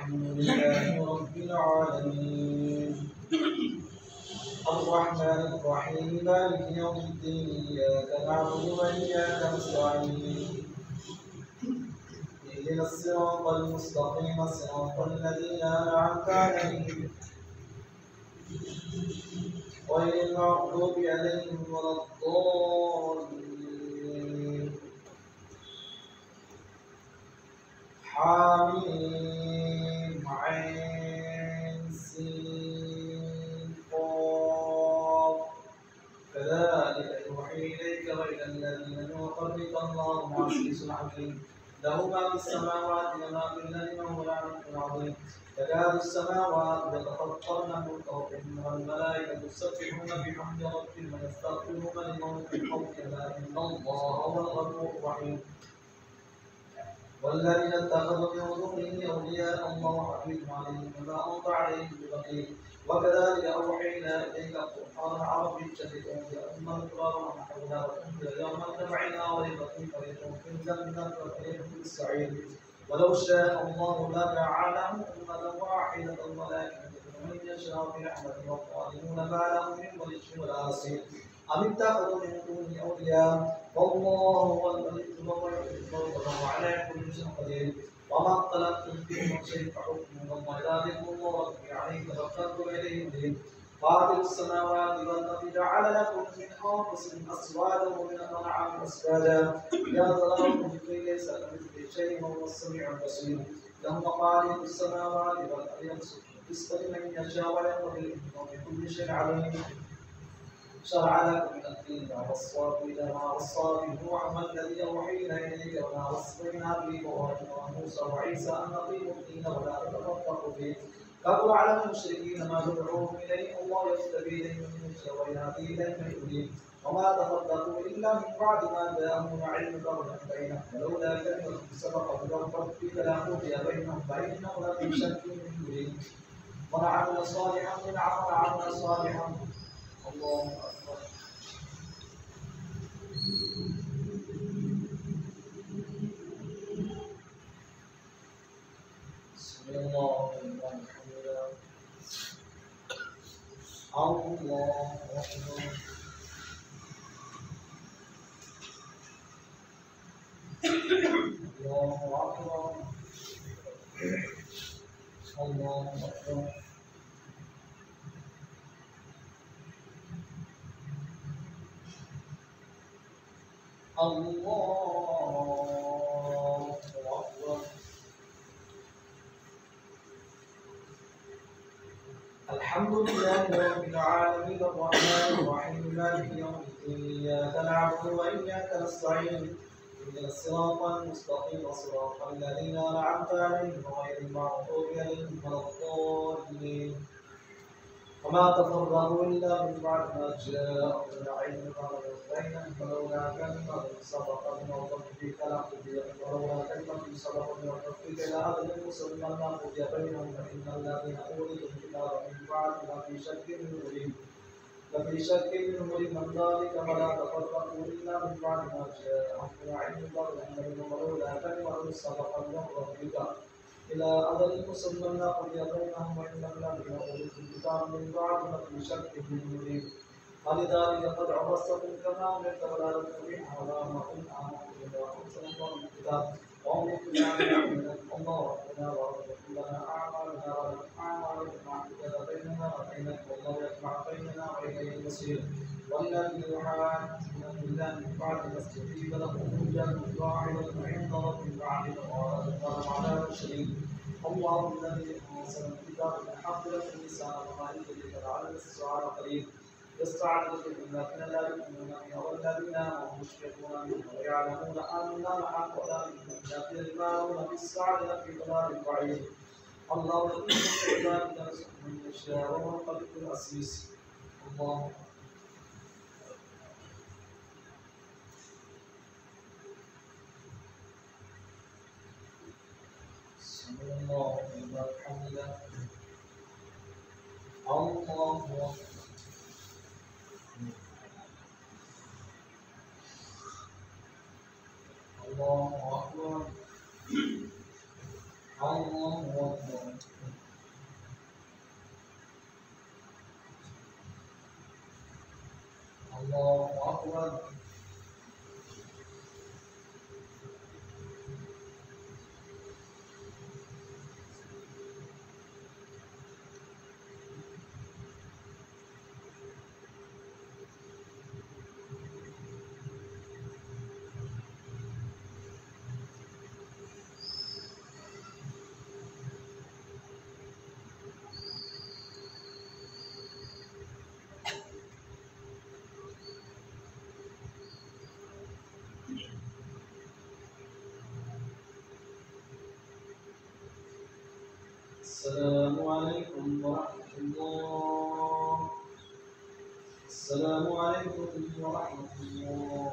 الحمد لله رب العالمين الرحمن الرحيم مالك يوم الدين إياك نعبد وإياك نستعين اهدنا الصراط المستقيم صراط الذين أنعمت عليهم غير المغضوب عليهم ولا الضالين حميم عين سين قاف كذلك يوحي إليك غير الذين من قبلك الله عزيز حكيم له ما في السماوات وما في الأرض وهو العلي العظيم تكاد السماوات يتفطرن من فوقهن والملائكة يسبحون بحمد ربهم ويستغفرون لمن في الأرض ألا إن الله هو الغفور الرحيم والذين اتخذوا من دونه أولياء الله حفيظ عليهم وما أنت عليهم بوكيل وكذلك أوحينا إليك قرآنا عربيا لتنذر أم القرى ومن حولها وتنذر يوم الجمع لا ريب فيه فريق في الجنة وفريق في السعير ولو شاء الله لجعلهم أمة واحدة ولكن من يشاء برحمته والظالمون ما لهم من ولي ولا نصير أم اتخذوا من دونه أولياء والله هو الملك وهو على كل شيء قدير وما اختلفتم فيه من شيء فحكمه الله ذلكم الله ربي عليه توكلت إليه منيب فاطر السماوات والأرض جعل لكم من أنفسكم أزواجا ومن الأنعام أزواجا يذرأكم في ليس كمثله شيء وهو السميع البصير له مقاليد السماوات والأرض يبسط الرزق لمن يشاء ويقدر إنه بكل شيء عليم شرع لكم من الدين ما وصى به نوحا الذي اوحينا اليك وما وصينا به ابراهيم وموسى وعيسى ان اقيموا الدين ولا تتفرقوا فيه كبر على المشركين ما تدعوهم اليه الله يستبي اليه من يشاء ويهدي اليه من يريد وما تفرقوا الا من بعد ما جاءهم العلم بغيا بينهم ولولا كلمه سبقت من ربك لقضي بينهم فانهم لفي شك منه مريب من عمل صالحا الله أكبر بسم الله الرحمن الرحيم الله أكبر الله أكبر الله أكبر الله أكبر الحمد لله رب العالمين الرحمن الرحيم مالك يوم الدين إياك نعبد وإياك نستعين اهدنا الصراط المستقيم صراط الذين أنعمت عليهم غير المغضوب عليهم ولا الضالين وما تفرقوا إلا من بعد ما جاءهم العلم بغيا بينهم ولولا كلمة سبقت من ربك لقضي ولولا كلمة سبقت من ربك لأجل مسلما لقضي بينهم فإن الذين أورثوا الكتاب من بعد لفي شك منه مريب من ذلك ولا تفرقوا إلا من بعد ما جاءهم العلم بغيا بينهم ولولا كلمة سبقت من ربك إلى أجل مسمى لقضي بينهم وإن الذين أورثوا الكتاب من بعد لفي شك منه مريب ولذلك قد عبستكم كما أمرت ولا تتبعوا ولا ما كنت آمنت بما أنزل الله من الكتاب وأمرت أن نؤمن الله ربنا وربكم لنا أعمالنا ولكم أعمالكم معتقد بيننا وبينكم والله يجمع بيننا وإليه المصير والذين يحاجون بالله من بعد ما استجيب لهم حجة ظاهرة عند ربهم بعد وقالوا على شريك الله الذي أنزل الكتاب بالحق لكم لسان ومائدة لعل الساعة قريب يستعجل بالذين لا يؤمنون بها والذين هم مشركون منه ويعلمون أن الحق ولكن الذين يؤمنون بالساعة لفي ضلال بعيد الله يؤمن بعباده يرزق من يشاء وهو القوي العزيز الله بسم الله الرحمن الرحيم الله أكبر الله أكبر الله أكبر. الله أكبر. السلام عليكم ورحمة الله. السلام عليكم ورحمة الله.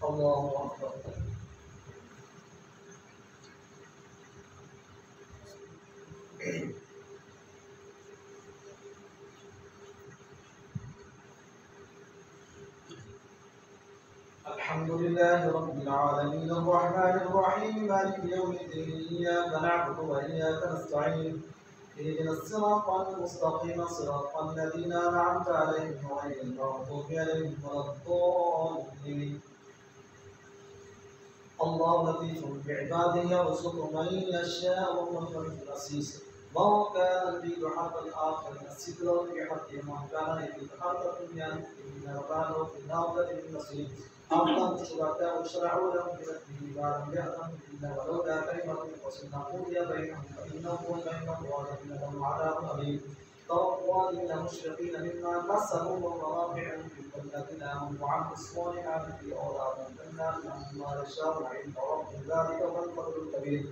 الله أكبر. الحمد لله رب العالمين الرحمن الرحيم مالك يوم الدين إياك نعبد وإياك نستعين اهدنا الصراط المستقيم صراط الذين أنعمت عليهم غير المغضوب عليهم ولا الضالين. الله لطيف بعباده يرزق من يشاء وهو الغني العزيز. ما كان يريد حق الآخر الستر في حقه ما كان يريد حق الدنيا إن ربنا في النار للمصير. أم شركاء شرعوا لهم من الدين ما لم يأذن إلا ولولا كلمة الفصل قضي بينهم فإنه بينهم وبينهم عذاب أليم. ترى الظالمين مشفقين مما كسبوا ومرافع الذين آمنوا وعملوا الصالحات في أولاد جنات لهم ما يشاءون عند ربهم ذلك هو الفضل الكبير.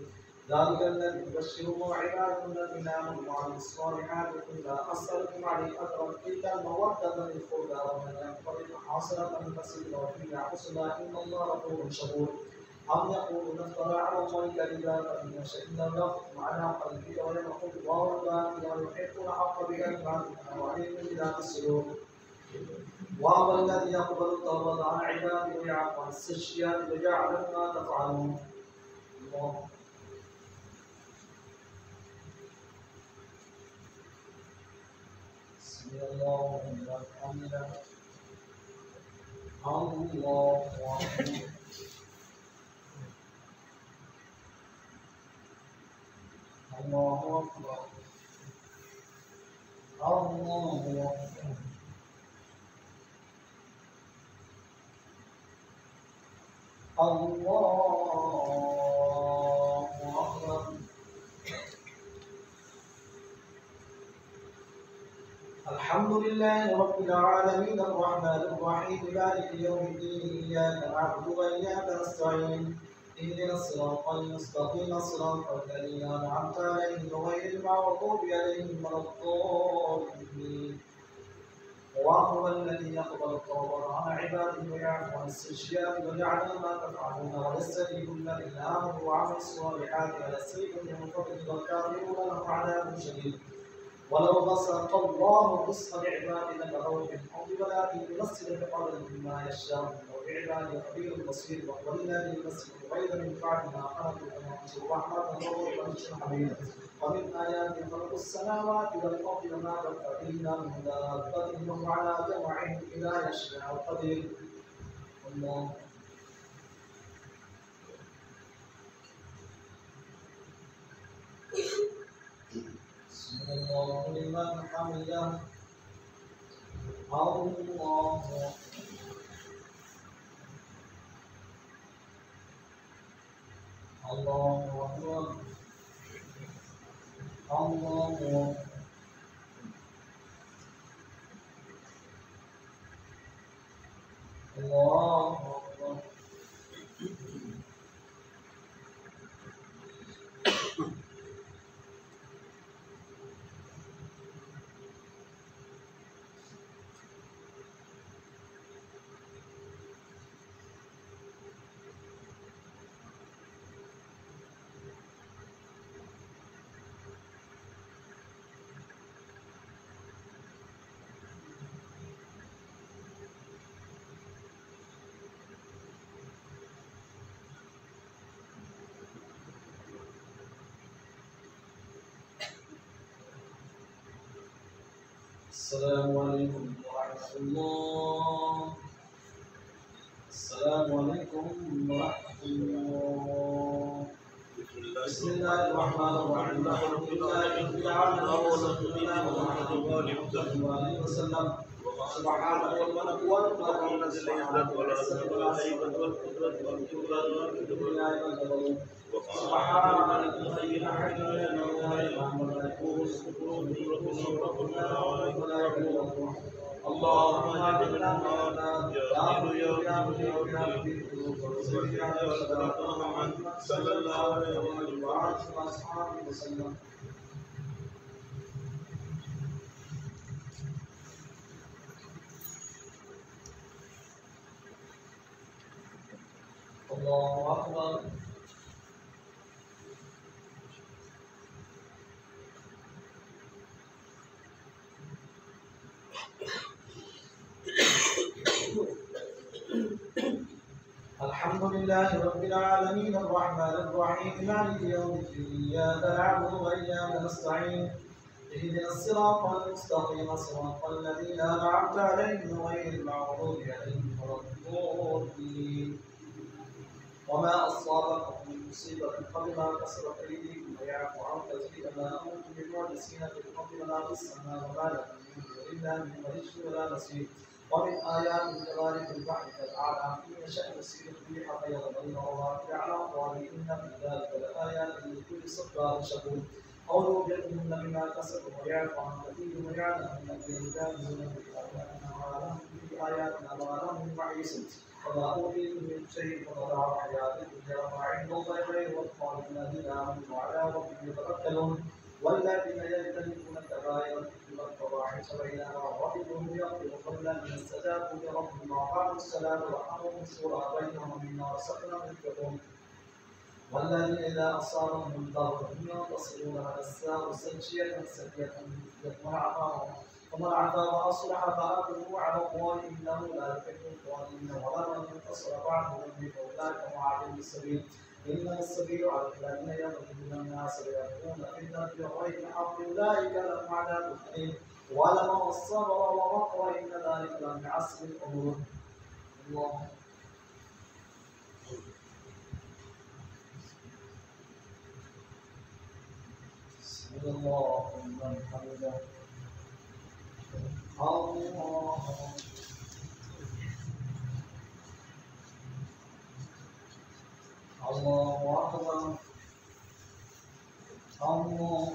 ذلك الذي يبشرهم عباده الذين آمنوا وعملوا الصالحات قل لا أسألكم عليه أجرا إلا المودة للقربى ومن يقترف حسنة فسيرا وفيها حسنى إن الله غفور شكور. أم يقولون افترى على الله كذبا فإن شئنا نختم على قلبك ويمحو الله الباطل ويحق الحق بكلماتنا وعليم بذات الصدور. وهو الذي يقبل التوبة عن عباده ويعفو عن السيئات ويعلم ما تفعلون. الله سمع الله لمن حمده. الله أكبر. الله أكبر. الله أكبر. الله أكبر. الحمد لله رب العالمين الرحمن الرحيم مالك يوم الدين إياك نعبد وإياك نستعين اهدنا الصراط المستقيم صراط الذين أنعمت عليهم غير المغضوب عليهم ولا الضالين. وهو الذي يقبل التوبة عن عباده ويعفو عن السيئات ويعلم ما تفعلون ويستجيب الذين آمنوا وعملوا الصالحات ويسير من فضله والكافرون لهم عذاب شديد. ولو بسط الله الرزق لعباده لبغوا في الارض ولكن يمثل بقدر ما يشاء وبعباده خبير بصير وهو الذي يمثل الغيظ من بعد ما خلقوا وينشر رحمته وينشر حميده. ومن آياته خلق السماوات والأرض وما بث فيهما من دابة وهو على جمعهم إذا يشاء قدير. الله سمع الله لمن حمده. الله الله أكبر. الله أكبر. الله أكبر. السلام عليكم ورحمة الله. السلام عليكم ورحمة الله. بسم الله الرحمن الرحيم. الحمد لله رب العالمين وصلى الله عليه وسلم. سبحان الملك والملك سبحان اللهم اجعلنا صلى الله عليه وسلم. الله أكبر. الحمد لله رب العالمين الرحمن الرحيم مالك يوم الدين إياك نعبد وإياك نستعين اهدنا الصراط المستقيم صراط الذين أنعمت عليهم غير المغضوب عليهم ولا الضالين. وما أصابكم من مصيبة فبما كسبت أيديكم ويعفو عن كثير ما أنتم بمعجزين في الأرض ولا في السماء وما لكم من دون الله من ولي ولا نصير. ومن آياته كذلك البحر كالأعلام إن يشأ يسير الريح فيضربن رواكع على أقوال إن في ذلك لآيات لكل صبار شكور. أو يوبقهن بما كسبوا ويعفو عن كثير ويعلم أن يجازون بآياتنا ما لهم معيص. وما أوتيتم من شيء فمتاع الحياة الدنيا وما عند الله خير والصالحون الذين آمنوا وعلى ربهم يتوكلون. والذين يجتنبون كبائر الإثم والفواحش بينها وغضبهم يغفر قبلا من استجابوا لربهم وأقاموا الصلاة وأمرهم الشورى بينهم ومما رزقناهم ينفقون. والذين إذا أصابهم ضر ينتصرون على الساء سجية سيئة ومن عفا وأصلح فأجره على الله إنه لا يحب الظالمين. ومن انتصر بعد ذنبه فأولئك هم أعلم السبيل. إنما السبيل على الذين يظلمون الناس ويبغون في الأرض بغير الحق أولئك لهم عذاب أليم. ولمن صبر وغفر إن ذلك لمن عزم الأمور. الله الله من حمده. الله الله أكبر. الله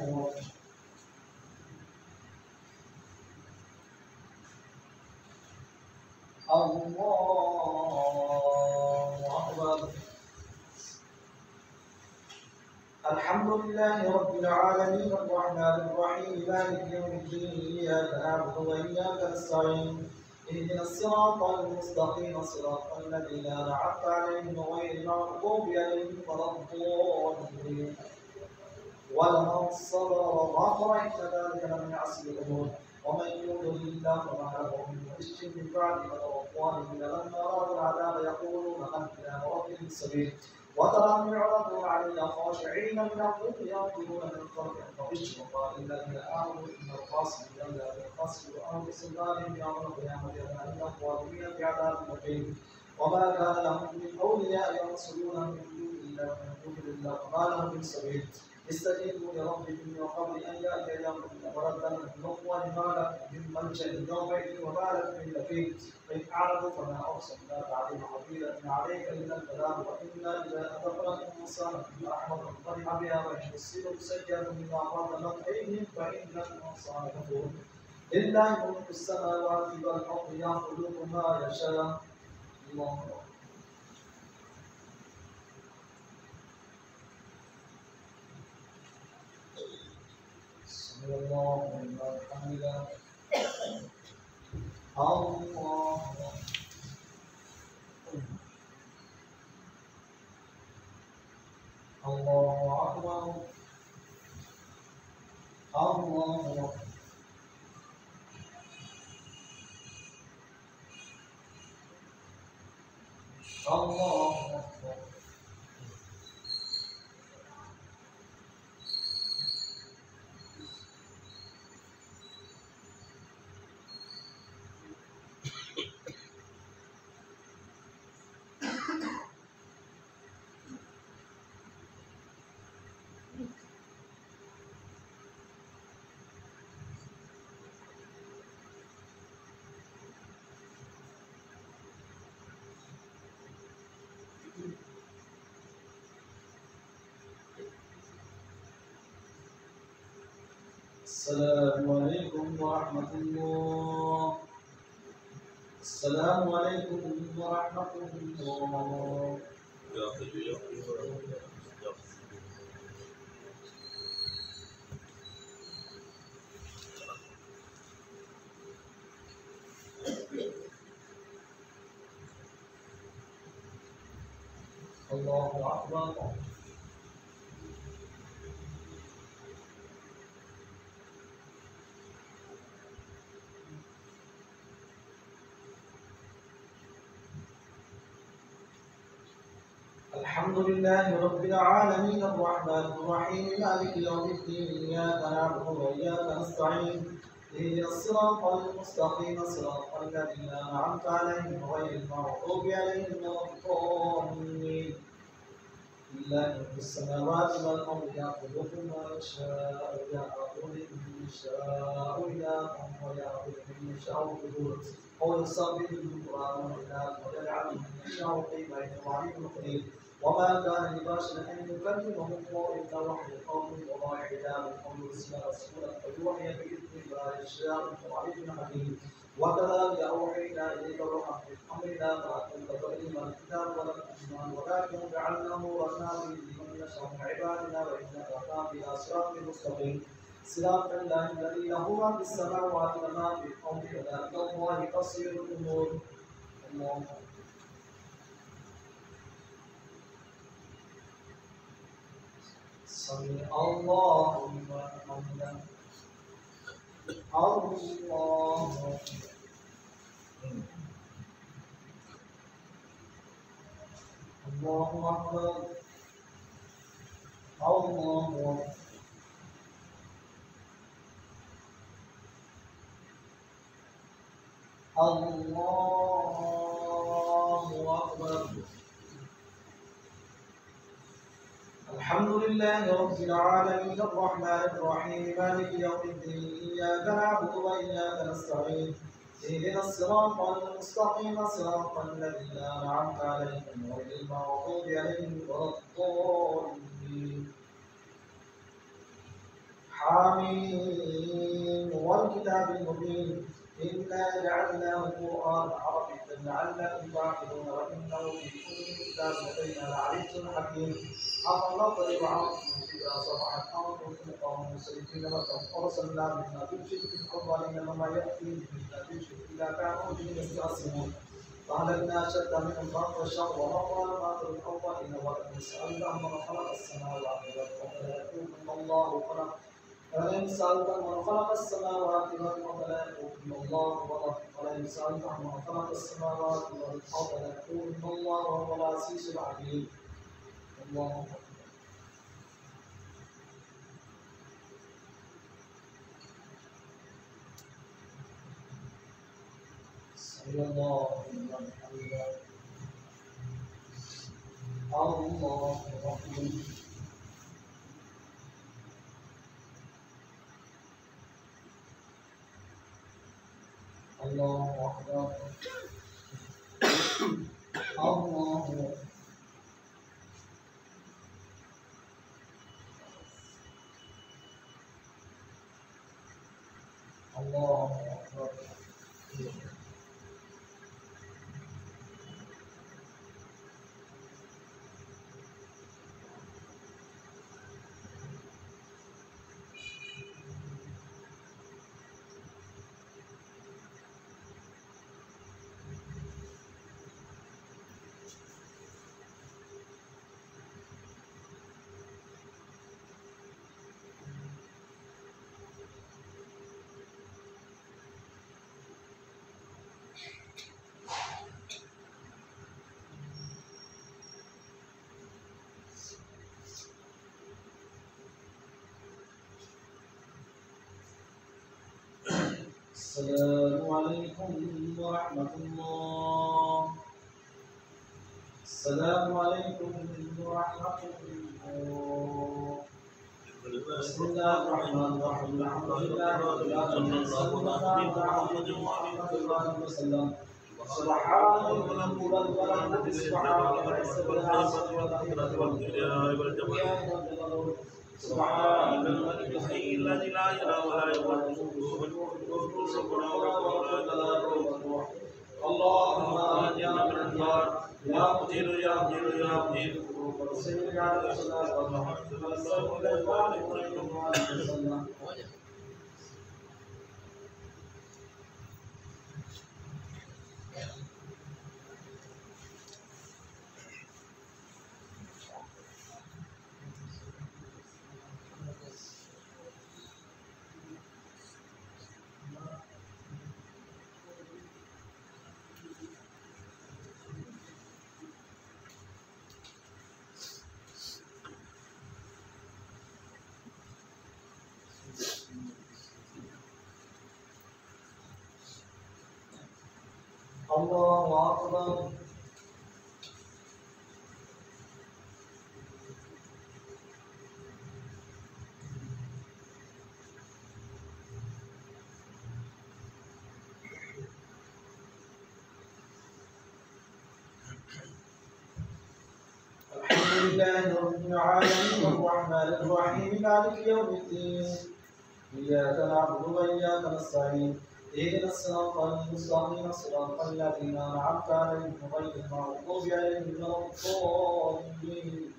أكبر. الحمد لله رب العالمين الرحمن الرحيم مالك يوم الدين إياك نعبد وإياك نستعين اهدنا الصراط المستقيم صراط الذين أنعمت عليهم غير المغضوب عليهم ولا الضالين. ولمن صبر وغفر إن ذلك لمن عزم الأمور. ومن يضلل الله فما له من ولي من بعد والظالمين لما رأوا العذاب يقولون هل إلى ربهم سبيل. وتراهم يعرضون علينا خاشعين من الظل ينظرون من قبل أن تغش وقال الذين آمنوا إن الخاسرين الذين خسروا أنفسهم ذلهم يوم القيامة أن الظالمين بعذاب مقيم. وما كان لهم من أولياء ينصرونهم من دون الله وما لهم من سبيل. استجيبوا لربكم من قبل أن يأتي يوم مردا من الله ما لكم من ملجأ يومئذ وما لكم من نكير. فإن أعرضوا فما أرسلناك عليهم حفيظا إن عليك إلا البلاغ وإنا إذا أذقنا الإنسان رحمة فرح بها وإن تصيبهم سيئة بما قدمت أيديهم فإن الإنسان كفور. لله ملك السماوات والأرض يخلق ما يشاء. الله الله من حمده. الله الله أكبر. الله الله أكبر. السلام عليكم ورحمة الله. السلام عليكم ورحمة الله. الله أكبر. الحمد لله رب العالمين الرحمن الرحيم مالك يوم الدين إياك نعبد وإياك نستعين اهدنا الصراط المستقيم صراط الذين أنعمت عليهم غير المغضوب عليهم ولا الضالين. لله في السماوات والأرض يخلق ما يشاء يهب لمن يشاء إناثا ويهب لمن يشاء الذكور أو يصرف القرآن إناثا ويجعل من يشاء قيما إنه عليم قدير. وما كان لبشر أن يكلمه الله إلا وحي قول وما حجاب أو يرسل رسولا فيوحي بإذن الله يشاء عليم حكيم. وكذلك أوحينا إليك روحا من أمرنا ما كنت تعلم الكتاب ولا الإيمان ولكن جعلناه نورا لمن يشاء من عبادنا وإنك لعلى صراط مستقيم صراط الله الذي له ما في السماوات وما في الأرض وذلك الله تصير الأمور. الله سمع الله لمن حمده. الله الله أكبر. الله أكبر. الحمد لله رب العالمين الرحمن الرحيم مالك يوم الدين إياك نعبد وإياك نستعين اهدنا الصراط المستقيم صراط الذين أنعمت عليهم غير المغضوب عليهم ولا الضالين. حميم والكتاب المبين إنا جعلناه قرآنا عربيا لعلكم تعقلون وإنه في كل كتاب لدينا لعليم حكيم. أفنضرب عنكم إذا صبحت أنفسكم قوم مسرفين لكم أرسلنا من نبي في الأولين وما يأتي من نبي إلا كانوا به يستعصمون. فأهلكنا أشد منهم ضربا شر ومضى الماطر الأولين ولم يسألهم من خلق السماوات والأرض فيقولون الله خلق. ولئن سألتهم من خلق السماوات والأرض ليقولن الله ولئن سألتهم من خلق السماوات والأرض ليقولن الله وهو العزيز العليم. الله سمع الله لمن حمده. الله أكبر. الله أكبر. الله أكبر. الله أكبر. السلام عليكم ورحمة الله. السلام عليكم ورحمة الله. بسم الله الرحمن الرحيم الحمد لله رب العالمين صلى الله على محمد وعلى وسلم. سبحان ربك رب العزة عما يصفون سبحان الملك الحي الذي لا يرى ولا يموت وقل ربنا ورب العالمين اللهم اجعلنا من النار يا مجير يا مجير يا مجير الله أكبر. الحمد لله رب العالمين الرحمن الرحيم مالك يوم الدين إياك نعبد وإياك نستعين اهدنا الصراط المستقيم صراط الذين أنعمت عليهم غير المغضوب عليهم ولا الضالين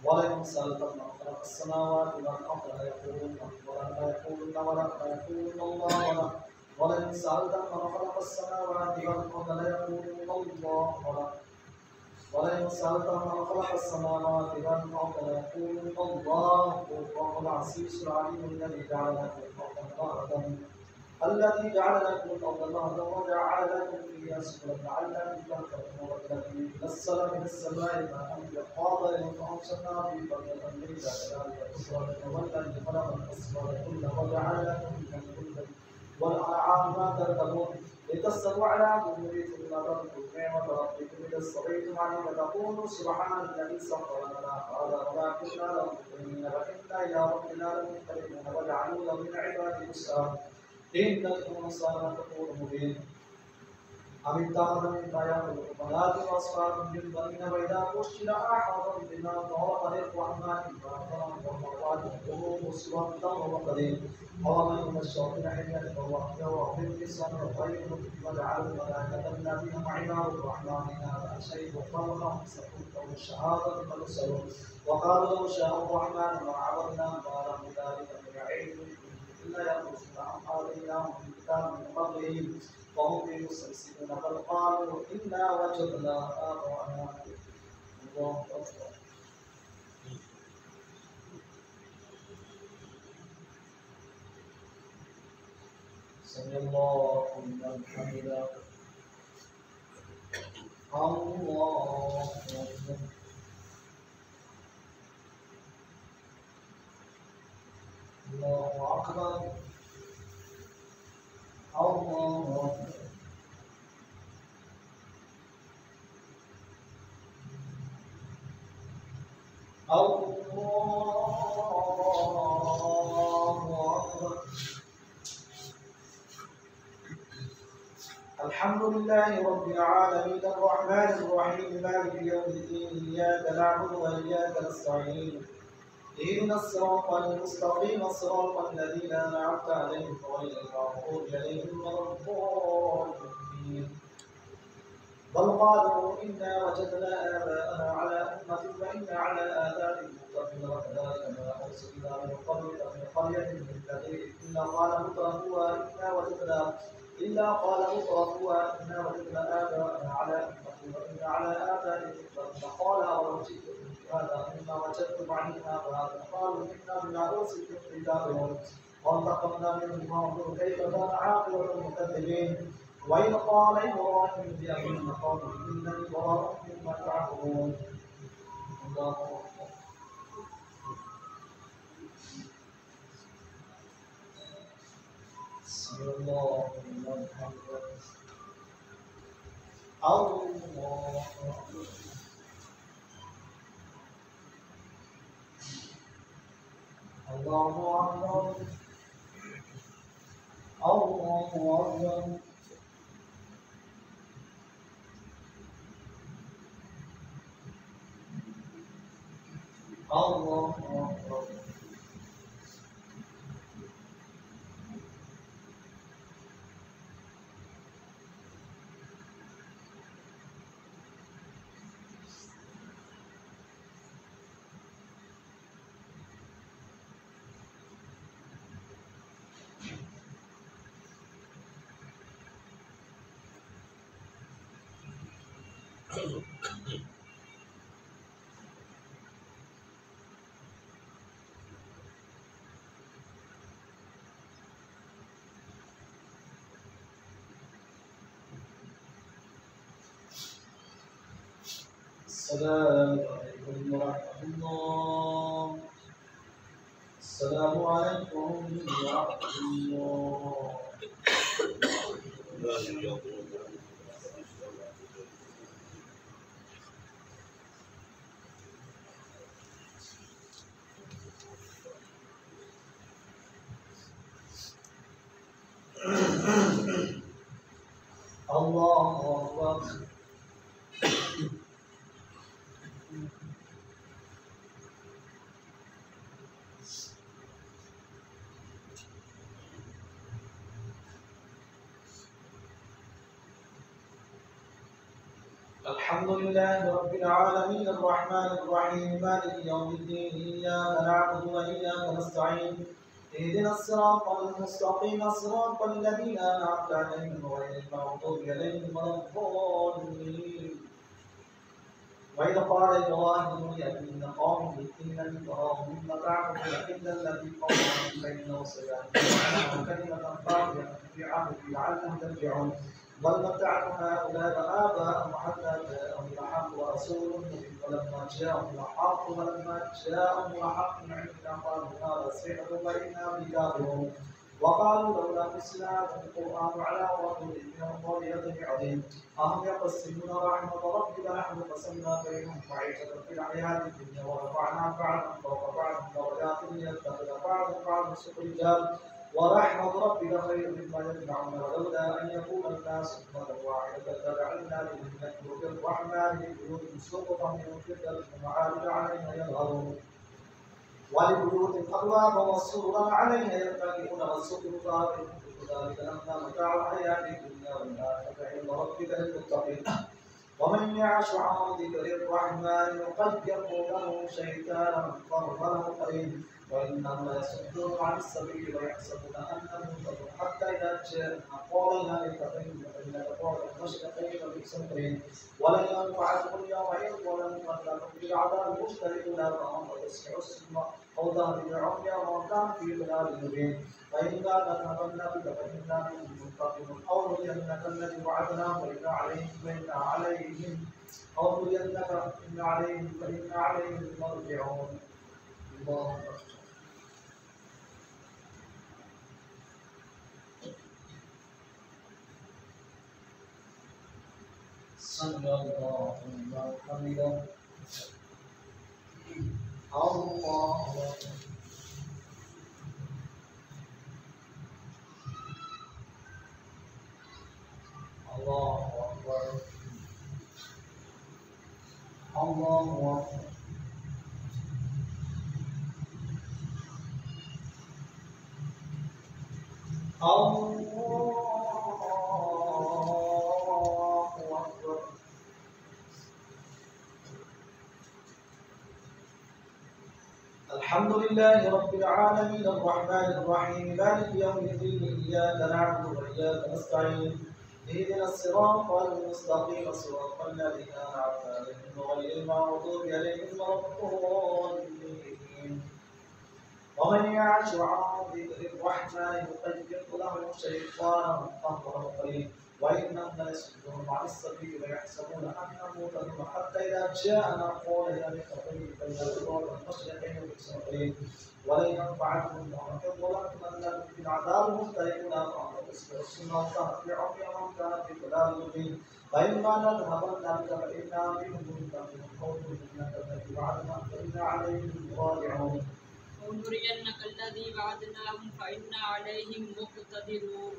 ولئن سألتهم من خلق السماوات والأرض ليقولن الله ولئن سألتهم من خلق السماوات والأرض ليقولن الله ولئن سألتهم من خلق السماوات والأرض ليقولن الله وهو العزيز العليم الذي جعل لكم الأرض مهدا وجعل لكم فيها سبلا لعلكم تهتدون والذي نزل من السماء ماء بقدر فأنشرنا به بلدة ميتا كذلك تخرجون والذي خلق الأزواج كلها وجعل لكم من الفلك والأنعام ما تركبون لتستووا على ظهوره ثم تذكروا نعمة ربكم إذا استويتم عليه فتقولوا سبحان الذي سخر لنا هذا وما كنا له مقرنين وإنا إلى ربنا لمنقلبون وجعلوا له من عباده جزءا إن الإنسان لكفور مبين أم اتخذ مما يخلق بنات وأصفاكم بالبنين وإذا بشر أحدهم بما ضرب للرحمن فأعطاه والمرات القلوب مسودا وقديم ومن يبشر بحلية فهو يوم بلسان غير وجعلوا الملائكة الذين هم عباد الرحمن هذا شيء خلقهم ستؤتوا الشهادة فنسألوا وقالوا لو شاء الرحمن ما عبدنا ما له ذلك من علم إلا يخرجون عن آلهتهم في كتاب من قبله وهم به مستمسكون بل قالوا إنا وجدنا آباءنا الله أكبر. سمع الله لمن حمده. الله أكبر. الله أكبر. الله أكبر. الحمد لله رب العالمين الرحمن الرحيم مالك يوم الدين إياك نعبد وإياك نستعين اهدنا الصراط المستقيم صراط الذين أنعمت عليهم غير المغضوب عليهم ولا الضالين بل قالوا إنا وجدنا آباءنا على أمة وإنا على آثارهم مقتدون وكذلك ما أرسلنا من قبلك من قرية من نذير إلا قال مترفوها إنا وجدنا آباءنا على أمة وإنا على آثارهم مقتدون قال أولو جئتكم بهذا مما وجدتم عليه آباءنا قالوا إنا بما أرسلتم به كافرون وانتقمنا منهم وانظر كيف كان عاقبة المكذبين وإذ قال إبراهيم لأبيه قومه إنني براء مما تعبدون. الله أكبر. بسم الله لمن حمده. الله أكبر. الله أكبر. الله أكبر. الله أكبر. السلام عليكم ورحمة الله. السلام عليكم ورحمة الله. الله أكبر. الحمد لله رب العالمين الرحمن الرحيم مالك يوم الدين إياك نعبد وإياك نستعين اهدنا الصراط المستقيم صراط الذين أنعمت عليهم غير المغضوب عليهم ولا الضالين. وإذ قال إبراهيم لأبيه قومه إنني براء مما تعبدون إلا الذي فطرني فإنه سيهدين كلمة باقية في عهدي لعلهم يرجعون. بل متعت هؤلاء آباءهم حتى جاءهم الحق ورسول مبين ولما جاءهم الحق من عندنا قالوا هذا سحر وإنا به كافرون. وقالوا لولا نزل هذا القرآن على رجل من القريتين عظيم أهم يقسمون رحمة ربك نحن قسمنا بينهم معيشة في الحياة الدنيا ورفعنا بعضهم فوق بعض درجات ليتخذ بعضا سخريا ورحمة ربك خير مما يجمعون. ولولا أن يكون الناس أمة واحدة لجعلنا لمن يكفر بالرحمن لبيوتهم سقفا من فضة ومعارج عليها يظهرون ولبيوت أبوابا وسررا عليها يتكئون والسقف ظاهر ذلك لما متاع الحياة الدنيا والآخرة عند ربك للمتقين. ومن يعش عن ذكر الرحمن يقدر له شيطانا فهو له قرين وإنهم ليصدون عن السبيل ويحسبون أنهم مهتدون حتى إذا جاءنا قال ذلك فإنك قال المشرقين وبئس القرين. ولن ينفعكم اليوم ولن يخلكم في العذاب مشتركون فهم يسمع السم أو ذهب العمي ومن كان في ضلال مبين. فإن كان نظرنا بك فإنا منهم منتقمون أو نرينك الذي وعدناهم فإن عليهم أو نرينك فإن عليهم مرجعون. الله أكبر. صلى الله عليه وسلم. الله أكبر. الله أكبر. الله أكبر. الحمد لله رب العالمين الرحمن الرحيم مالك يوم الدين إياك نعبد وإياك نستعين اهدنا الصراط المستقيم صراط الذين أنعمت عليهم غير المغضوب عليهم ولا الضالين. ومن يعش عن ذكر الرحمن يقيض له شيطانا فهو قرين وإنهم ليصدون عن السبيل ويحسبون أنهم مهتدون حتى إذا جاءنا قال يا ليت قومي بين الأرض المشرقين وبئس القرين. ولن ينفعكم الموعظة ولن تمنوا في العذاب مختلفون فأنتم تصبحوا السنة وكانت لعمي ومن كان في ضلال مبين. فإما نذهبن بك فإنا منهم منتقمون قوم إنك الذي وعدنا فإنا عليهم راجعون. أو نرينك الذي وعدناهم فإنا عليهم مقتدرون.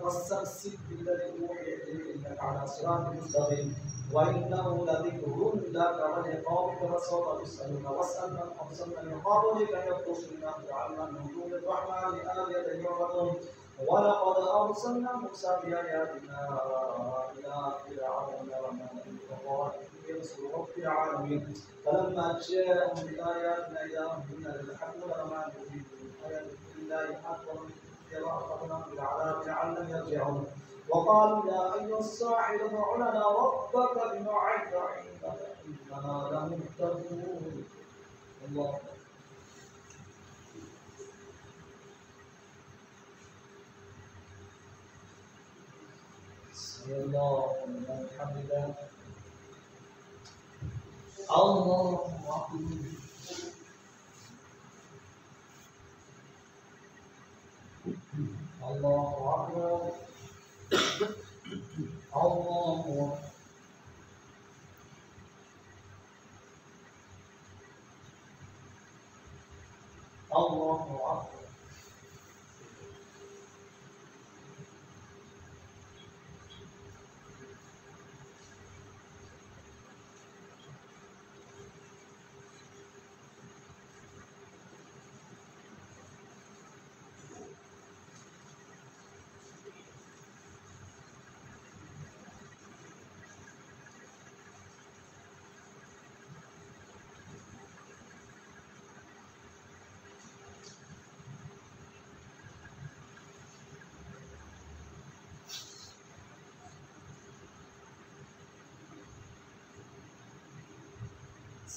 فاستمسك بالذي أوحي إليك إنك على صراط مستقيم. وإنه لذكر لك ولقومك فسوف تسألون واسأل من أرسلنا من قبلك يقصنا وجعلنا من دون الرحمن آلهة يعبدون ولقد أرسلنا موسى بآياتنا إلى فرعون وملئه فقال إني رسول رب العالمين فلما جاءهم بآياتنا إذا هم منا يضحكون وما نريد من آية إلا أكبر من أخذناهم بالعذاب لعلهم يرجعون وقالوا يا أيها الساحر ادع لنا ربك بما عهد عندك إننا لمهتدون. الله سمع الله لمن حمده. الله أكبر. الله أكبر. الله أكبر. الله أكبر.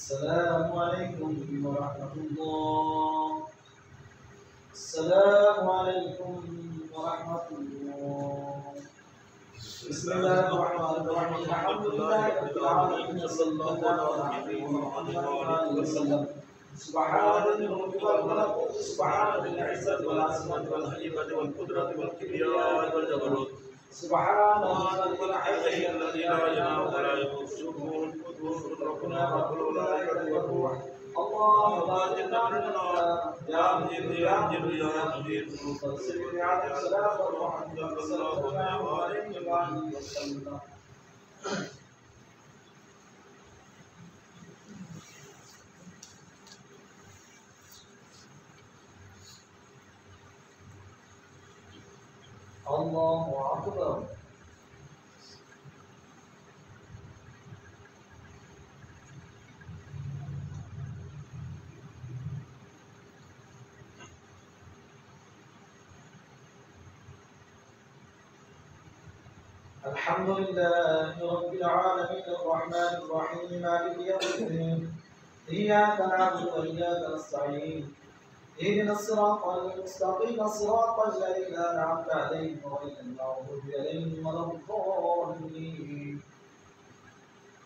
السلام عليكم ورحمة الله. السلام عليكم ورحمة الله. بسم الله الرحمن الرحيم. الحمد لله رب العالمين وصلى الله على محمد وعلى آله وسلم. سبحان ربك رب الملك سبحان ذي العزة والعظمة والهيبة والقدرة والكبرياء والجبروت سبحان الحي الذي لا ينام ولا يموت قدوس ربنا رب الملائكة والروح. اللهم اجعلنا من النار يا مجيد يا مجيد يا مجيد فاغفر على الصلاة والرحمة صلى الله عليه وآله وسلم. الله أكبر. الحمد لله رب العالمين الرحمن الرحيم مالك يوم الدين إياك نعبد وإياك نستعين اهدنا الصراط المستقيم صراط الذين أنعمت عليهم غير المغضوب عليهم ولا الضالين.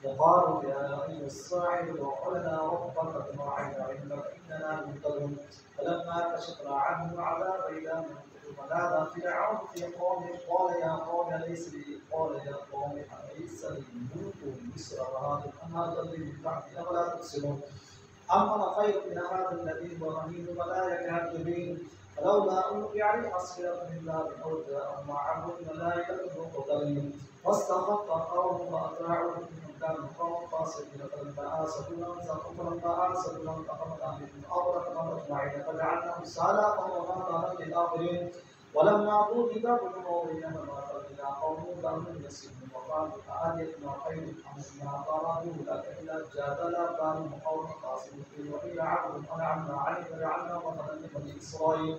وقالوا يا أيها الساحر ادع لنا ربك بما عهد عندك إننا مهتدون فلما كشفنا عنه العذاب إلى من ونادى فرعون في قومه قال يا قوم أليس لي قال يا قوم أليس لي ملك مصر وهذه الأنهار تجري من تحتي أفلا تبصرون أم أنا خير من هذا الذي هو مهين ولا يكاد يبين فلولا ألقي عليه أسورة من نار أو جاء معه الملائكة مقترنين واستخف قومه فأطاعوه إنهم كانوا قوما فاسقين فلما آسفونا انتقمنا منهم أغرقناهم أجمعين فجعلناهم سلفا ومثلا للآخرين ولما أوتوا كتاب النور إنما إلى قوم كانوا يسلمون وقالوا آلهتنا خير أم ما ضربوا لك إلا جادلا كانوا قوما فاسقين وإلى عبد أنعمنا عليه فجعلنا مثلا لبني إسرائيل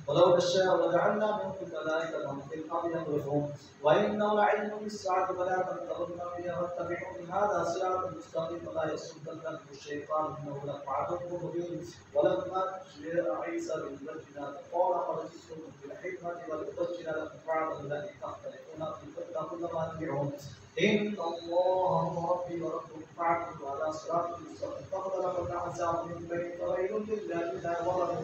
ولو نشاء لجعلنا منكم ملائكة في الأرض يخلفون وإنه لعلم للساعة فلا تمترن بها واتبعون هذا صراط مستقيم ولا يصدنكم الشيطان إنه لكم عدو مبين. ولما جاء عيسى بالبينات قال قد جئتكم بالحكمة ولأبين لكم بعض الذي تختلفون فيه فاتقوا تبعون إن الله ربي وربكم فاعبدوه على صراط مستقيم. فاختلف الأحزاب من بين فويل للذين ظلموا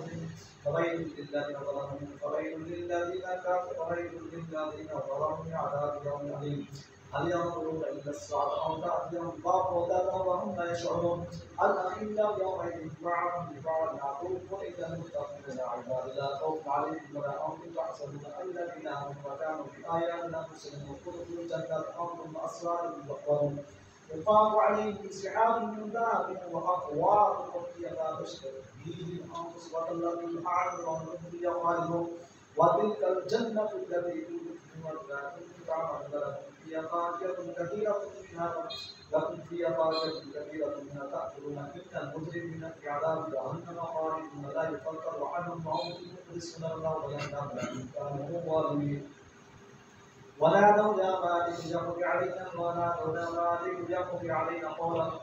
فويل للذين ظلموا فويل للذين كفروا فويل للذين ظلموا من عذاب يوم أليم. هل ينظرون إلا الساعة أن تأتيهم بغتة وهم لا يشعرون الأخلاء يومئذ بعضهم لبعض عدو إلا المتقين يا عباد لا خوف عليكم ولا أنتم تحزنون الذين آمنوا وكانوا بآياتنا يرسلون ادخلوا الجنة أنتم وأزواجكم تحبرون يطاف عليهم بسحاب من ذهب وأكواب فيها تشرب فيه الأنفس والذي أعلم وهم فيها خالدون وتلك الجنة التي وكانوا تعملون لكم فيها فاكهة كثيرة منها تأكلون إن المجرمين في عذاب جهنم خالدون لا يفتر عنهم وهم يخلصون الله وينهون لكن كانوا ظالمين ونادوا يا مالك ليقضي علينا قولا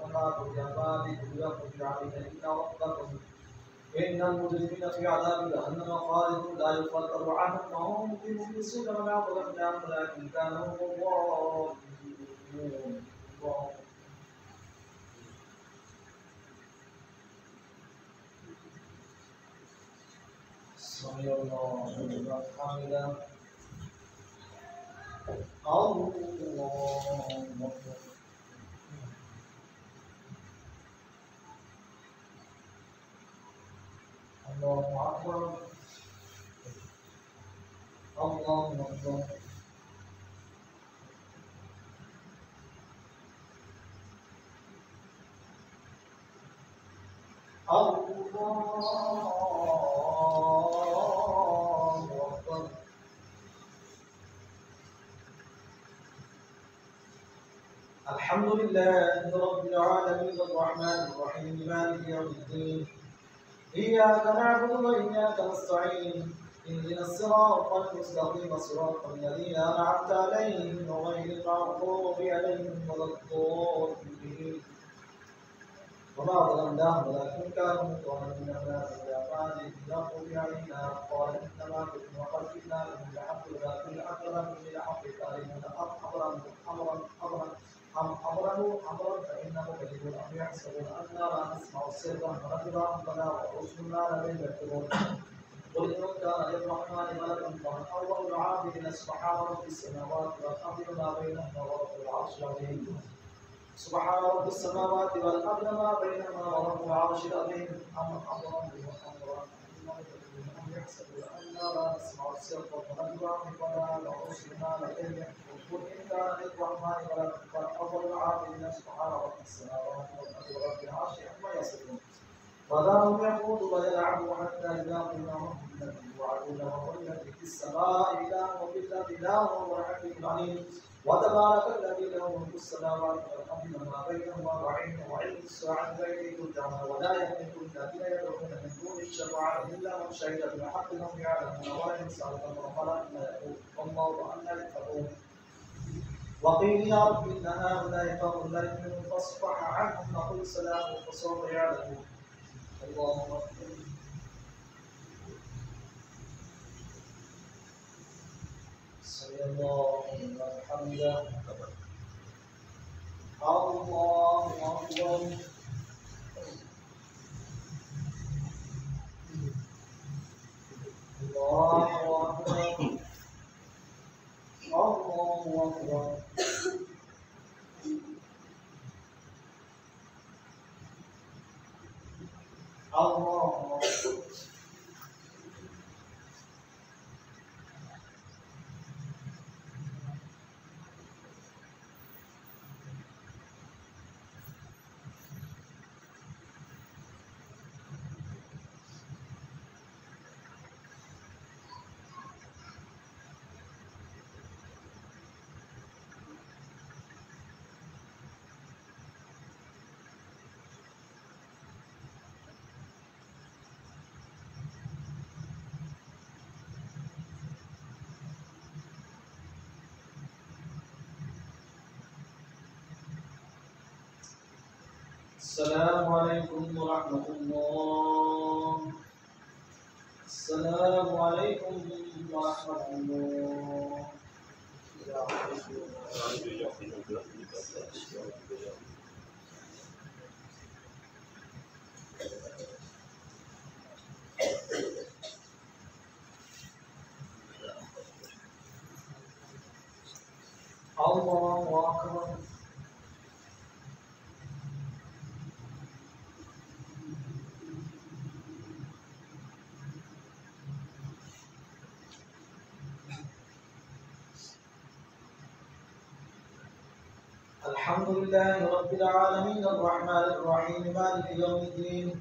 ونادوا يا مالك ليقضي علينا إن ربكم إن المجرمين في عذاب جهنم خالدون لا يفتر عنهم وهم يخلصون وما ظلمناهم ولكن كانوا ظالمين. سمع الله لمن حمده الله أكبر الله أكبر الله أكبر الله أكبر الحمد لله رب العالمين الرحمن الرحيم مالك يوم الدين إياك نعبد وإياك نستعين اهدنا الصراط المستقيم صراط الذين أنعمت عليهم غير المغضوب عليهم ولا الضالين وما ظلمناهم ولكن كانوا ظالمين يا مالك يقضي علينا قال إنما كنتم وقد جئنا لهم بالحق ولكن أكرموا بالحق كارهون أمرا فإنه كذب أم يحسبون أنا لا نسمع سرا ونجواهم فلا ورسلنا لديهم يكتبون قل إن كان للرحمن ملك فمن أول العابدين سبحان رب السماوات والأرض وما بينهما ورب العرش العظيم سبحان رب السماوات والأرض ما بينهما ورب العرش العظيم أمرا أم يحسبون أنا لا نسمع السر ونجواهم فلا ورسلنا لديهم قل إن كان للرحمن ولد فأول العابدين سبحان رب السماوات والأرض ورب العرش عما يصفون فذرهم يخوضوا ويلعبوا حتى إذا قلنا ربهم الذي وعدونا وهو الذي في السماء إله وفي الأرض إله وهو الحكيم العليم وتبارك الذي له ملك السماوات والأرض وما بينهما وعلم الساعة بين ترجعون ولا يملك الذين يدعون من دون الشفاعة إلا من شهد بالحق وهم يعلمون ولا يسأل فلا إلا يقول والله أن يتقون وقيل يا رب إن هؤلاء قوم لا يؤمنون فاصفح عنهم وقل سلام فسوف يعلمون الله أكبر سمع الله لمن حمده الله أكبر الله أكبر الله أكبر الله أكبر السلام عليكم ورحمة الله. السلام عليكم ورحمة الله. الله أكبر. الحمد لله رب العالمين الرحمن الرحيم مالك يوم الدين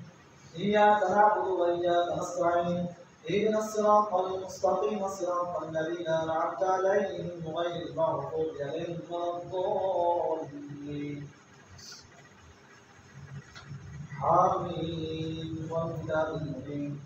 إياك نعبد وإياك نستعين اهدنا الصراط المستقيم صراط الذين أنعمت عليهم غير المغضوب عليهم ولا الضالين. حميم والكتاب المبين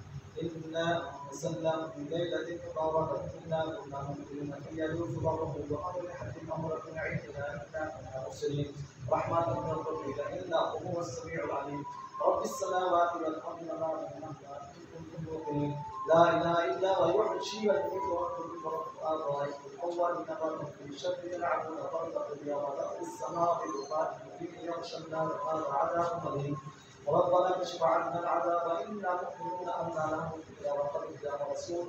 إنا أنزلنا في ليلة مباركة إنا كنا منذرين فيها يوسف الرسول وأمر حكيم أمرة من عندنا إنا كنا مرسلين رحمة من ربك إنه هو السميع العليم رب السماوات والأرض وما بينهما إن كنتم موقنين لا إله إلا هو يحيي الشيء ويميت وأنتم رب آبائكم الأولين مرة في شر يلعبون فرقة اليوم تأتي السماء بدخان مبين يغشى النار هذا عذاب أليم ربنا اكشف عنا العذاب إنا مؤمنون أن له الذكرى وقد جاء رسول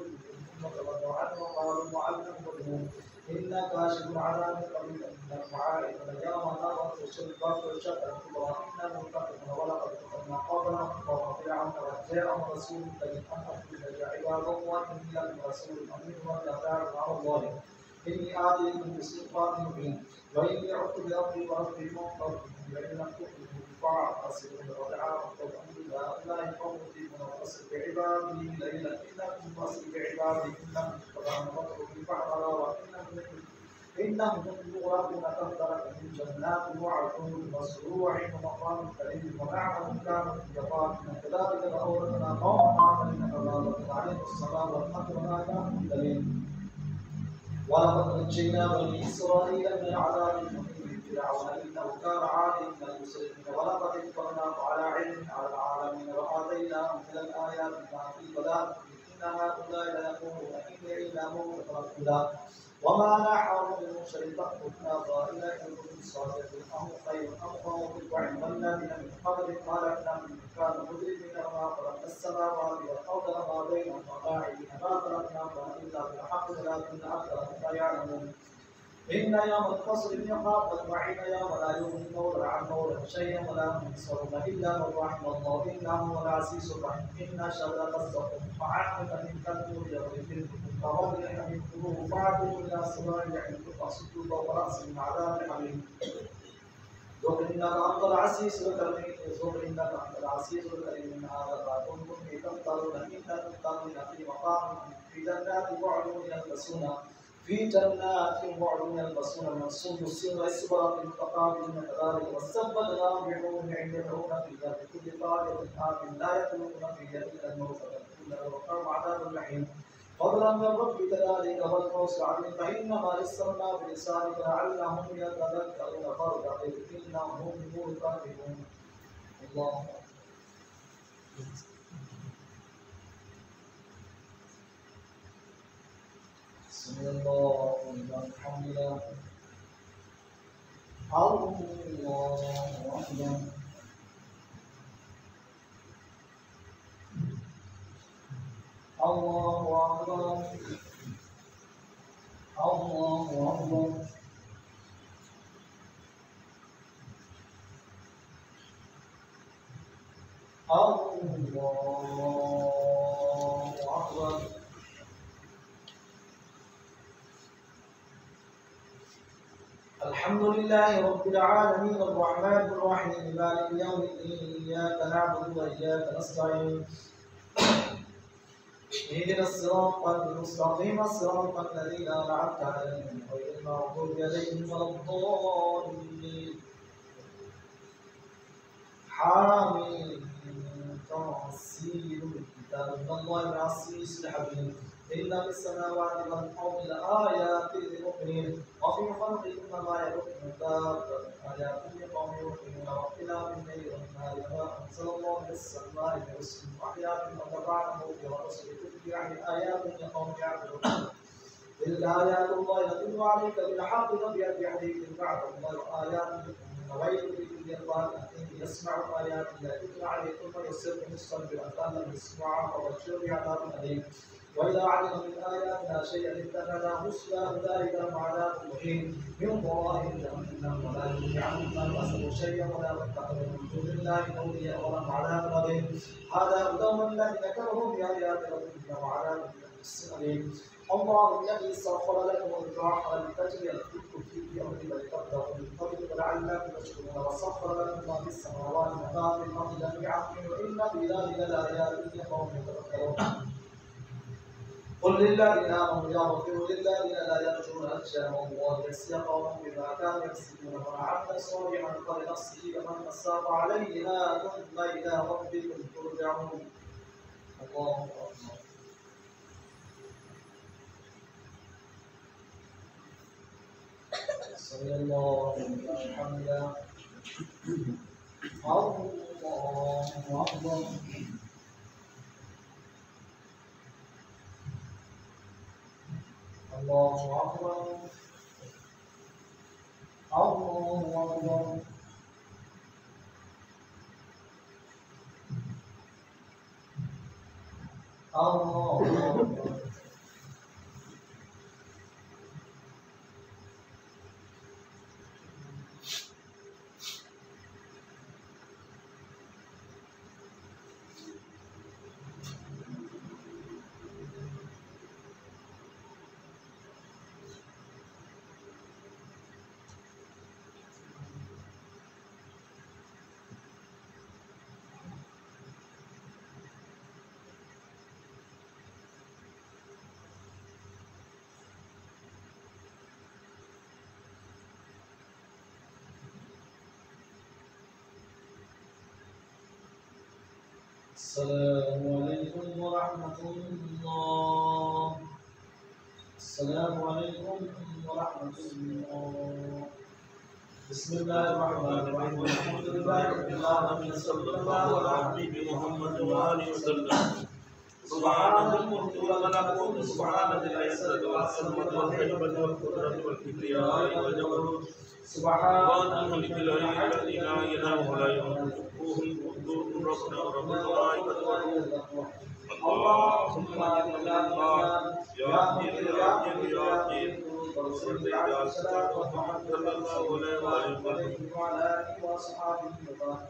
ثم تولوا عنه وقالوا معلم مجنون إنا كاشف العذاب قليلا إنكم عائدون يوم نرى الشرقات والشر الكبرى إنا منتقمون ولقد فتنا قبلهم قوم فرعون وجاءهم رسول كريم أن أخرج عباد الله إني لكم رسول أمين ولا تعلم على الله إني آتيكم بسلطان مبين وإني عدت بربي وربكم فارجعون فإن لم تؤمنوا فاعتصموا ودعاهم فالحمد هؤلاء قوم يجيبون وأصل بعبادي ليلا إنكم فاصل بعبادي إنهم تبعون فاطروا في بعضها إنهم يغرقون تهترك من جنات وعيون وزروع ومقام كريم ونعمة كانت يطاعون كذلك فأورثنا قوما آخرين فضربت عليهم الصلاة والحق وما كانوا مهتدين ولقد نجينا بني إسرائيل من العذاب المهين فرعون إنه كان عاليا من المسرفين ولقد افترناه على علم على العالمين وآتيناه من الآيات ما في بلاغ إن هؤلاء ليقولون إن إلا موتة الهدى وما نحن من شيطان إلا إن كنتم صادقين أم خير أم قوم بالوعي والذين من قبل خلقنا من كان مجرمين وما خلقنا السماوات والأرض وما بينهما لاعبين ما خلقناهما إلا بالحق ولكن أكثرهم لا يعلمون إن يوم الفصل ميقات وحين يوم لا يغني مولى عن مولى شيئا ولا هم ينصرون إلا من رحم الله إنه هو العزيز الرحيم إن شجرة الزقوم فعاقبة من كالطور يغلب فوضع من قلوب فاعدوا إلى صراع يحيط فصدوا فوق رأس من عذاب حميم ذوق إنك أنت العزيز الكريم ذوق إنك أنت العزيز الكريم إن هذا ما كنتم به تمترون إن تمترون في مقام في جنات وعيون يلبسون في جنات وعيون يلبسون من سندس واستبرق متقابلين كذلك وسبقناهم بعلوم يعلمون فيها بكل طالب آمن لا يطلبون فيها إلا الموت إلا وقعوا عذاب الجحيم فضلا من ربك ذلك والفوز العظيم فإنما يسرنا بلسانك لعلهم يتذكرون فارتقب إنهم هم الكاذبون الله سمع الله لمن حمده الله أكبر الله أكبر الله أكبر الله أكبر الحمد لله رب العالمين الرحمن الرحيم مالك يوم الدين إياك نعبد وإياك نستعين اهدنا الصراط المستقيم صراط الذين أنعمت عليهم غير المغضوب عليهم ولا الضالين حميم تنزيل الكتاب من الله العزيز الحكيم إن في السماوات والأرض لآيات للمؤمنين وفي خلقكم وما يبث من دابة آيات لقوم يوقنون واختلاف الليل والنهار وما أنزل الله من السماء من رزق وأحياء الأرض بعد موتها ورسل كل يعني آيات لقوم يعقلون تلك آيات الله نتلو عليك بالحق وبأبي حديث بعد الله آيات وغير لكل ألباب يسمع آيات الله تتلى عليكم ويسركم الصبر أن لم يسمعها وبشر بعذاب أليم وإذا علم من آياتنا شيئا اتخذ هزوا أولئك لهم عذاب مهين من ورائهم جهنم ولا يغني عنهم ما كسبوا شيئا ولا من اتخذوا من دون الله أولياء ولهم عذاب أليم هذا هدى الذين كفروا بآيات ربهم لهم عذاب أليم الله الذي سخر لكم البحر لتجري الفلك فيه بأمره ولتبتغوا من فضله ولعلكم تشكرون وسخر لكم ما في السماوات وما في الأرض جميعا منه إن في ذلك لآيات لقوم يتفكرون قل للذين آمنوا يغفروا للذين لا يرجون أجرهم ويجزي قومهم بما كانوا يكسبون ومن عمل صالحا فلنفسه ومن أساء عليها ثم إلى ربكم ترجعون الله أكبر صلى الله عليه وسلم الله أكبر الله أكبر الله أكبر الله أكبر السلام عليكم ورحمة الله السلام عليكم ورحمة الله بسم الله الرحمن الرحيم والحمد لله رب العالمين صلى الله على محمد وآله وسلم سبحان الملك والملكوت سبحان ذي العزة والعظمة والهيبة والقدرة والكبرياء والجبروت سبحان الملك الذي لا إله ولا يموت القدوس ربنا ورب الملائكة والروح اللهم إنا يا عظيم يا عظيم يا عظيم صل على سيدنا محمد صلى الله عليه وسلم وعلى آله وأصحابه وبارك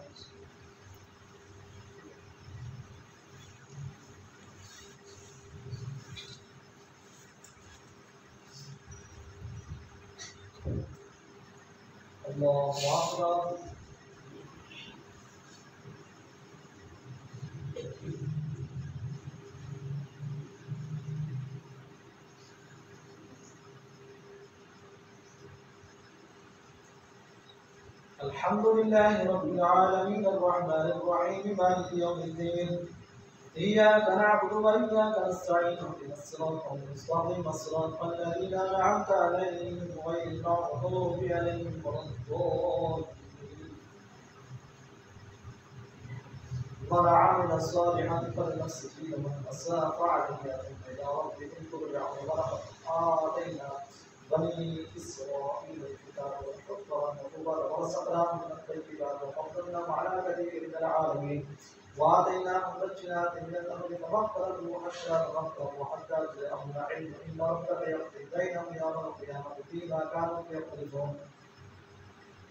الله أكبر الحمد لله رب العالمين الرحمن الرحيم مالك يوم الدين إياك نعبد وإياك نستعين اهدنا الصراط المستقيم صراط الذين أنعمت عليهم غير المغضوب عليهم ولا الضالين من عمل صالحا فلنفسه ومن أساء فعليها ثم إلى ربهم ترجعون ولقد آتينا بني إسرائيل الكتاب والحكم والنبوة ورزقناهم من الطيبات وفضلناهم على كثير من العالمين وآتيناهم بينات من الأمر فما اختلفوا حتى جاءهم العلم إن ربك يقضي بينهم يوم القيامة فيما كانوا يختلفون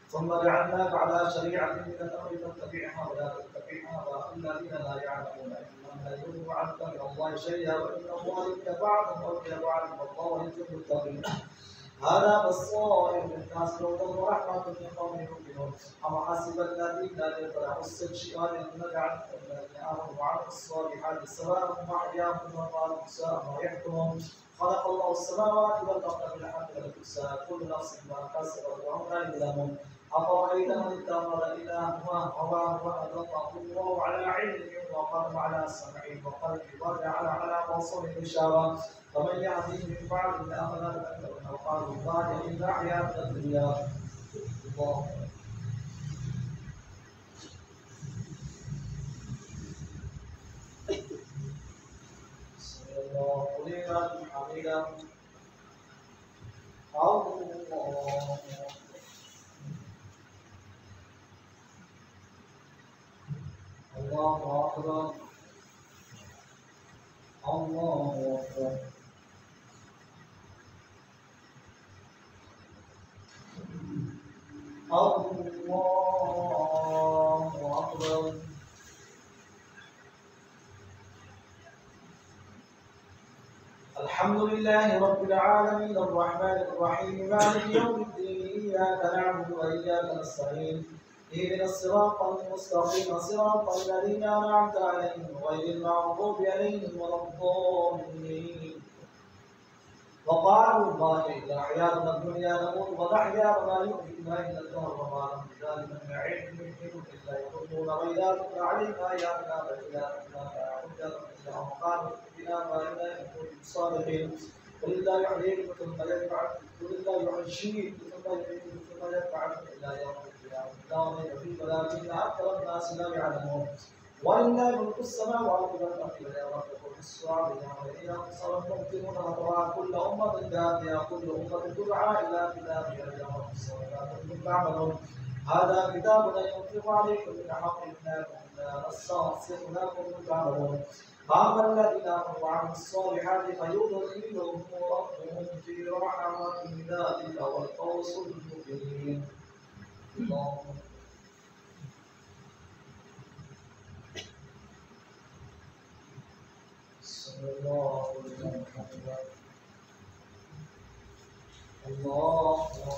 ثم جعلناك على شريعة من الأمر فاتبعها ولا تتبع أهواء الذين لا يعلمون إنما يضر عنك من الله شيئا وإن الظالمين بعضهم أولياء بعض والله يحب المتقين هذا بصائر للناس هدى ورحمة لقوم يؤمنون أم حسب الذين لا يتبعوا السيئات أن نجعل الذين آمنوا وعملوا الصالحات سواء محياهم وماتهم ساء ما يحكمون خلق الله السماوات والأرض بالحق والإحسان كل نفس ما كسبت وهم لا يظلمون أفرأيت من اتخذ إلهه هواه وأضله الله على علم وختم على سمعه وقلبه وجعل على بصره غشاوة فمن يهديه من بعد الله فلا تذكرون وقالوا الله إلا حياة الدنيا الله الله لمن حمده الله أكبر الله أكبر. الله أكبر. الحمد لله رب العالمين الرحمن الرحيم مالك يوم الدين إياك نعبد وإياك نستعين اهدنا الصراط المستقيم صراط الذين أنعمت عليهم غير المغضوب عليهم ولا الضالين. وقالوا ما إلا حياتنا الدنيا نموت ونحيا وما يؤمننا إلا الدهر وما لهم بذلك من علم منهم إلا يظنون وإذا تتلى عليهم آياتنا بينات ما حجة إلا وقالوا بآبائنا إن كنتم صادقين قل الله يحييكم ثم يبعثكم قل الله يحييكم ثم يميتكم ثم يبعثكم إلى يوم القيامة لا ريب فيه ولكن أكثر الناس لا يعلمون. ولله ملك السماوات والأرض ويوم تقوم الساعة يومئذ ينصر المبطلون وترى كل أمة جاثية كل أمة تدعى إلى كتابها اليوم تجزون ما كنتم تعملون. هذا كتابنا ينطق عليكم بالحق إنا كنا نستغفر ما كنتم تعملون. فأما الذين آمنوا وعملوا الصالحات فيدخلهم ربهم في رحمته ذلك هو الفوز المبين. اللهم الله أكبر. الله أكبر.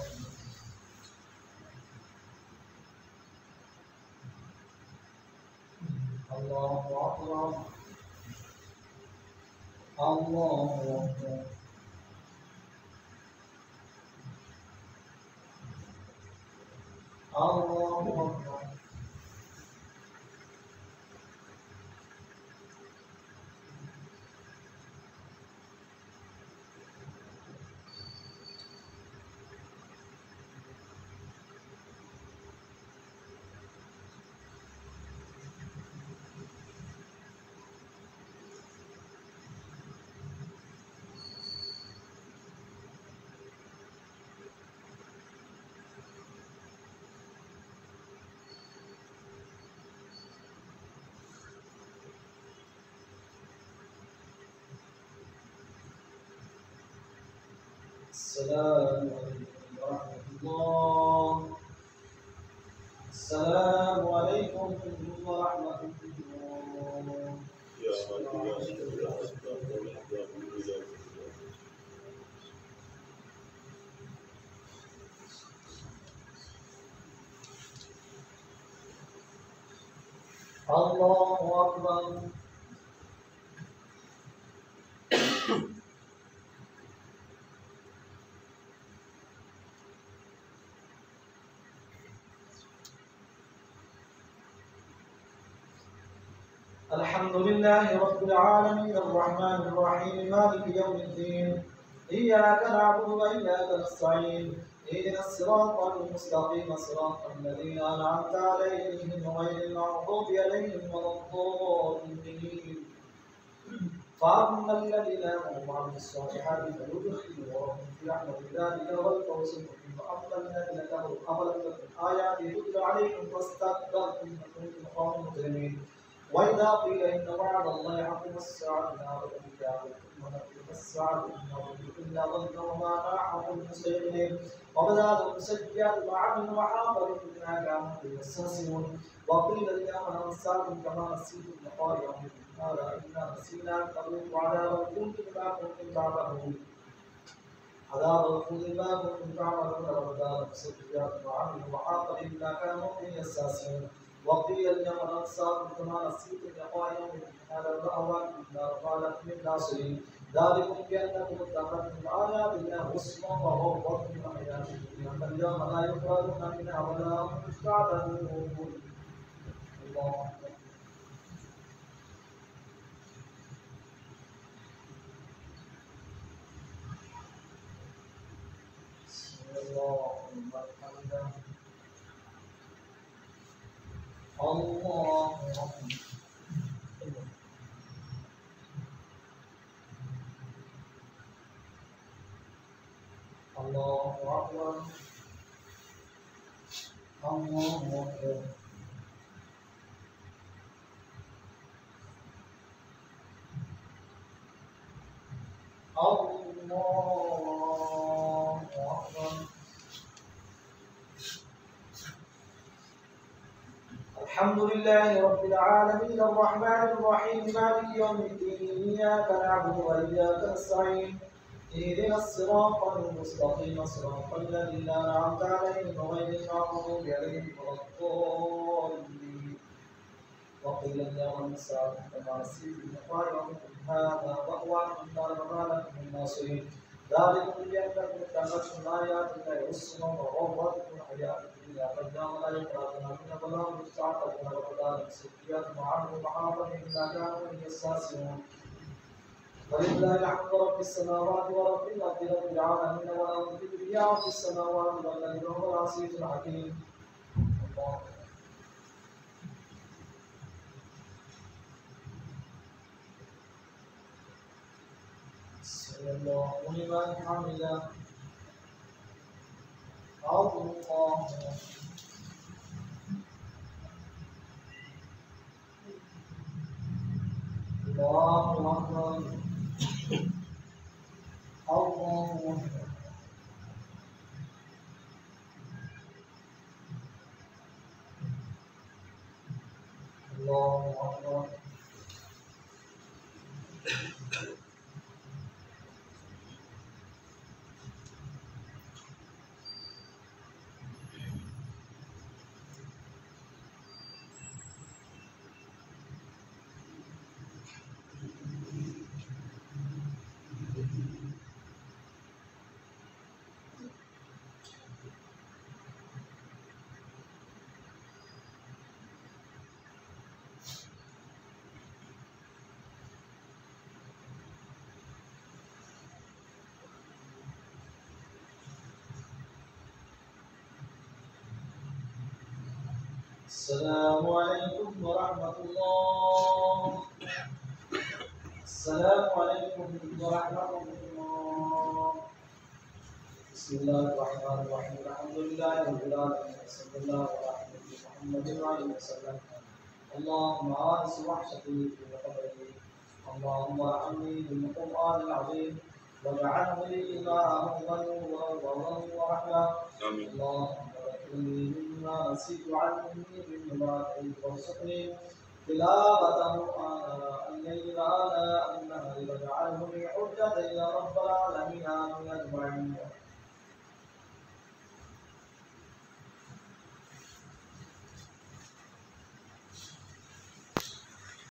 الله أكبر. الله أكبر. الله أكبر. السلام عليكم ورحمة الله. السلام عليكم ورحمة الله. الله أكبر. الحمد لله رب العالمين الرحمن الرحيم مالك يوم الدين إياك نعبد وإياك نستعين اهدنا الصراط المستقيم صراط الذين أنعمت عليهم غير المغضوب عليهم ولا الضالين. فأما الذين آمنوا وعملوا الصالحات فيدخلهم ربهم في رحمة ذلك هو الفوز المبين. وأما الذين كفروا أفلم تكن آياتي تتلى عليكم فاستكبرتم وكنتم قوما مجرمين. وإذا قيل إن وعد الله حق والساعة لا ريب فيها ثم نقول الساعة إن ربك إلا ظن وما نحن مستيقنين. وبدا لهم سيئات ما عملوا وحاق بهم ما كانوا يستهزئون. وقيل لهم أنساكم كما نسيتم لقاء يومكم هذا إنا نسينا فذوقوا عذاب الخلد بما كنتم تعملون. عذاب الخلد بما كنتم تعملون. وبدا لهم سيئات ما عملوا وحاق بهم ما كانوا يستهزئون. وقيل اليوم ننساكم كما نسيتم لقاء يومكم هذا فأوان النار قالت من ناصرين. ذلكم بأنكم اتخذتم آيات الله هزوا وغرتكم الحياة الدنيا فاليوم لا يخرجون منها ولا هم يستعتبون. الله أكبر. بسم الله الرحمن الرحيم. الله أكبر. الله أكبر. الله أكبر. الحمد لله رب العالمين الرحمن الرحيم مالك يوم الدين إياك نعبد وإياك نستعين اهدنا الصراط المستقيم صراط الذين أنعمت عليهم غير المغضوب عليهم ولا الضالين وقيل يوم الساعة كما نسيت المقارنة هذا وهو أن ما لكم من ناصرين ذلكم بأنكم اتخذتم آيات الله هزوا وغرتكم الحياة الدنيا فاليوم لا يخرجون منها ولا هم يستعتبون وكذلك سيئات ما عملوا محاضرة إلا كانوا هم يستهزئون ولله الحمد رب السماوات ورب الأرض رب العالمين وله الكبرياء في السماوات والأرض وهو العزيز الحكيم. الله سمع الله لمن حمده. الله الله أكبر. الله أكبر. الله أكبر. السلام عليكم ورحمة الله. السلام عليكم ورحمة الله. بسم الله الرحمن الرحيم الحمد لله رب العالمين وصلى الله على محمد وعلى آله وسلم. اللهم آنس وحشتي في قبري. اللهم ارحمني بالقرآن العظيم واجعله لي إماما ونورا ورحمة. اللهم ذكرني مما نسيت وعلمني مما نسيت وارزقني تلاوته آناء الليل وآناء النهار واجعله لي حجة يا رب العالمين آمين أجمعين.